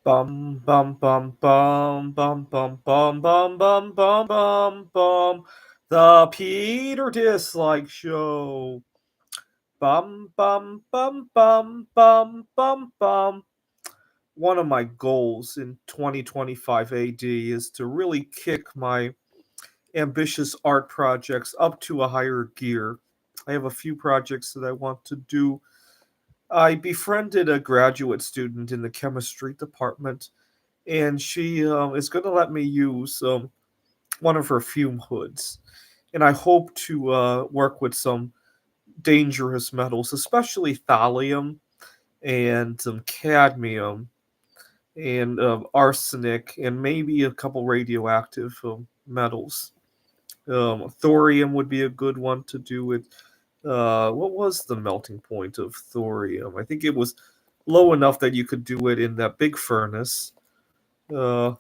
Bum bum bum bum bum bum bum bum bum bum bum bum. The Peter Dislike Show. Bum bum bum bum bum bum bum. One of my goals in 2025 AD is to really kick my ambitious art projects up to a higher gear. I have a few projects that I want to do. I befriended a graduate student in the chemistry department, and she is going to let me use one of her fume hoods. And I hope to work with some dangerous metals, especially thallium and some cadmium and arsenic and maybe a couple radioactive metals. Thorium would be a good one to do with. What was the melting point of thorium? I think it was low enough that you could do it in that big furnace. Uh,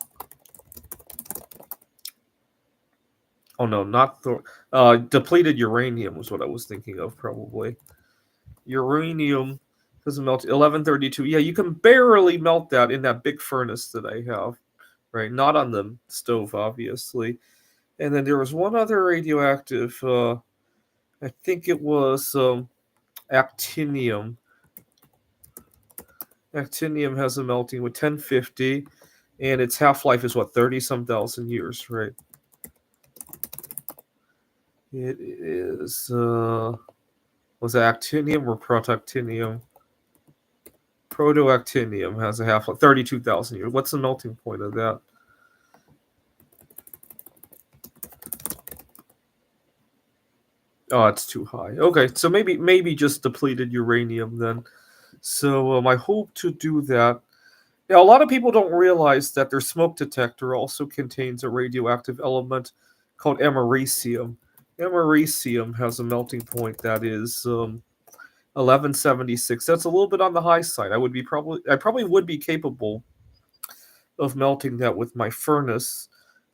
Oh no, not depleted uranium was what I was thinking of probably. Uranium doesn't melt 1132. Yeah, you can barely melt that in that big furnace that I have, right? Not on the stove, obviously. And then there was one other radioactive. I think it was actinium. Actinium has a melting with 1050, and its half life is what 30 some thousand years, right? It is was it actinium or protactinium? Protoactinium has a half life 32,000 years. What's the melting point of that? Oh, it's too high. Okay, so maybe just depleted uranium then. So I hope to do that. Now, a lot of people don't realize that their smoke detector also contains a radioactive element called americium. Americium has a melting point that is 1176. That's a little bit on the high side. I probably would be capable of melting that with my furnace,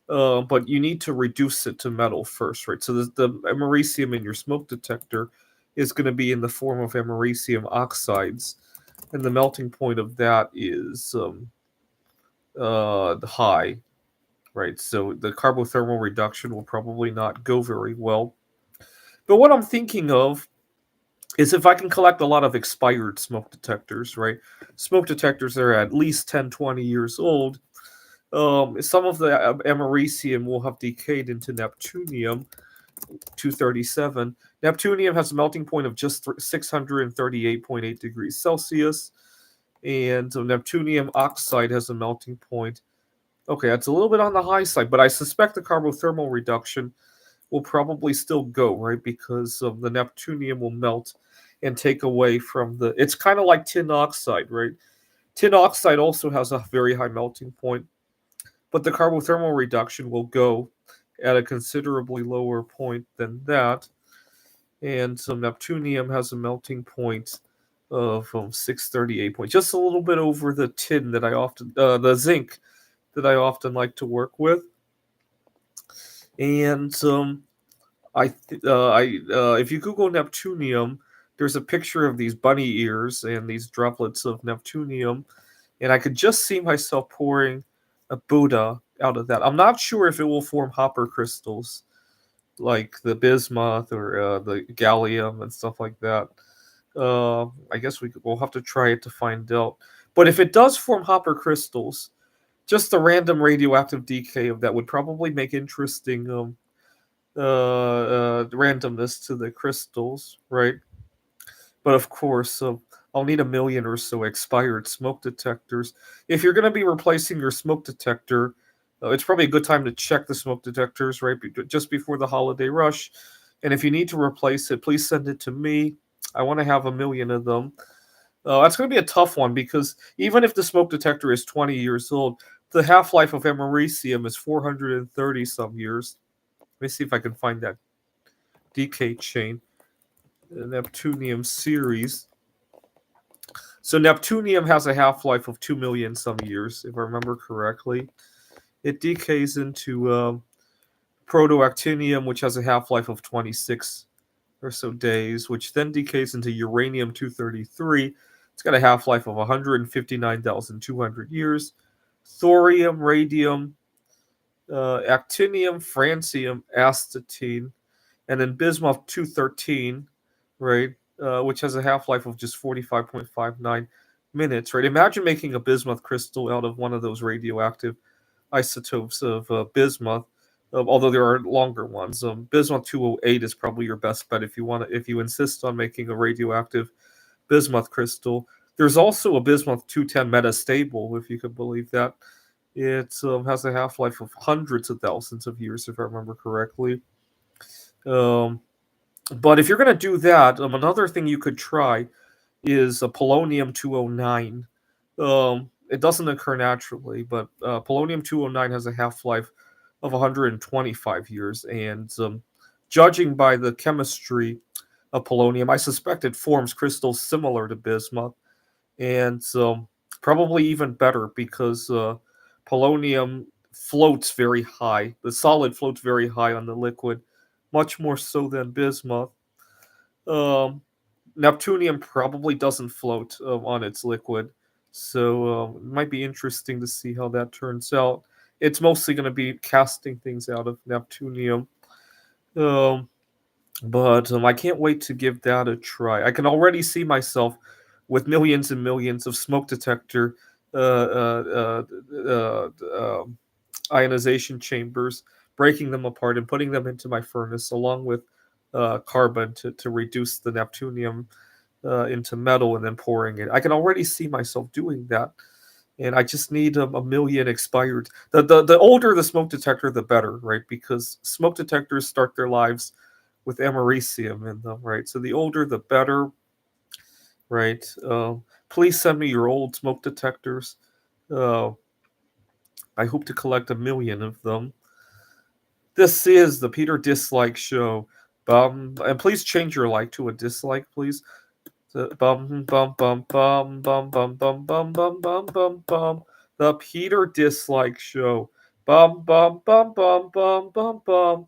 but you need to reduce it to metal first, right? So the americium in your smoke detector is going to be in the form of americium oxides, and the melting point of that is high, right? So the carbothermal reduction will probably not go very well. But what I'm thinking of is if I can collect a lot of expired smoke detectors, right? Smoke detectors that are at least 10, 20 years old. Some of the americium will have decayed into neptunium 237. Neptunium has a melting point of just 638.8 degrees Celsius, and neptunium oxide has a melting point. Okay, that's a little bit on the high side, but I suspect the carbothermal reduction will probably still go, right? Because the neptunium will melt and take away from the. It's kind of like tin oxide, right? Tin oxide also has a very high melting point, but the carbothermal reduction will go at a considerably lower point than that. And some neptunium has a melting point of 638 points, just a little bit over the tin that the zinc that I often like to work with. And if you Google neptunium, there's a picture of these bunny ears and these droplets of neptunium, and I could just see myself pouring a Buddha out of that. I'm not sure if it will form hopper crystals like the bismuth or the gallium and stuff like that. I guess we'll have to try it to find out. But if it does form hopper crystals, just the random radioactive decay of that would probably make interesting randomness to the crystals, right? But of course, I'll need a million or so expired smoke detectors. If you're going to be replacing your smoke detector, it's probably a good time to check the smoke detectors, right? Just before the holiday rush. And if you need to replace it, please send it to me. I want to have a million of them. That's going to be a tough one because even if the smoke detector is 20 years old, the half life of americium is 430 some years. Let me see if I can find that decay chain. The Neptunium series. So Neptunium has a half life of 2 million some years, if I remember correctly. It decays into protoactinium, which has a half life of 26 or so days, which then decays into uranium 233. It's got a half life of 159,200 years. thorium, radium, actinium, francium, astatine, and then bismuth 213, right? Which has a half life of just 45.59 minutes, right? Imagine making a bismuth crystal out of one of those radioactive isotopes of bismuth. Although there are longer ones, bismuth 208 is probably your best bet if you insist on making a radioactive bismuth crystal. There's also a bismuth 210 metastable, if you could believe that. It has a half life of hundreds of thousands of years, if I remember correctly. Um, but if you're going to do that, another thing you could try is a polonium 209. It doesn't occur naturally, but polonium 209 has a half life of 125 years. And judging by the chemistry of polonium, I suspect it forms crystals similar to bismuth, and probably even better because polonium floats very high. The solid floats very high on the liquid, much more so than bismuth. Um, Neptunium probably doesn't float on its liquid, so it might be interesting to see how that turns out. It's mostly going to be casting things out of Neptunium. Um, but I can't wait to give that a try. I can already see myself with millions and millions of smoke detector uh, uh, uh, uh, um ionization chambers, breaking them apart and putting them into my furnace along with carbon to reduce the neptunium into metal and then pouring it. I can already see myself doing that. And I just need a million expired. The older the smoke detector, the better, right? Because smoke detectors start their lives with americium in them, right? So the older, the better, right? Please send me your old smoke detectors. Uh, I hope to collect a million of them. This is the Peter Dislike Show. And please change your like to a dislike, please. Bum bum bum bum bum bum bum bum bum bum bum bum. The Peter Dislike Show. Bum bum bum bum bum bum bum.